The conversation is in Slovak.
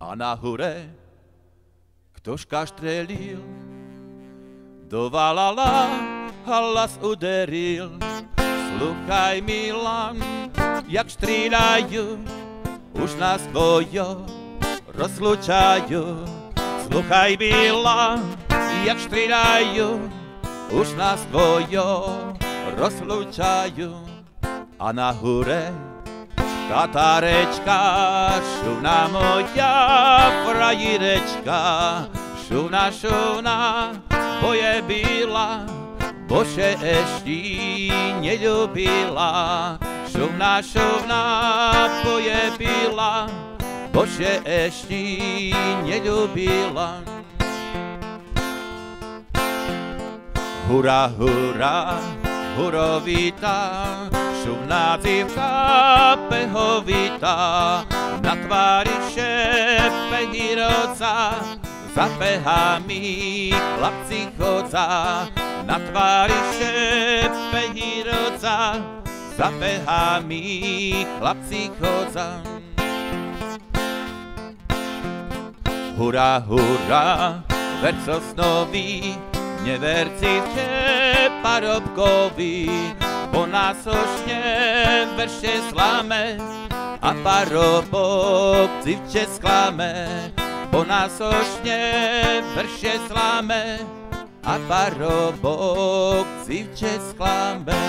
A na hore ktož kaštrelil, do valala hlas uderil. Sluchaj, Milan, jak stříľajú, už nás dvojo rozlučajú. Sluchaj, Milan, jak stříľajú, už nás dvojo rozlučajú. A na hore Tatarečka, šuna moja frajirečka, šuna, šuna, boje byla, bože ešte neľúbila. Šuna, šuna, boje byla, bože ešte neľúbila. Hurá, hurá, hurovita, šumná dzivka pehovita, na tvári šepe hiroca, za pehami chlapci chodza. Na tvári šepe hiroca, za pehami chlapci chodza. Hurá, hurá, ver sosnový, neverci parobkovi, po nás ošne verše slame, a parobok civče sklame. Po nás ošne verše slame, a parobok civče sklame.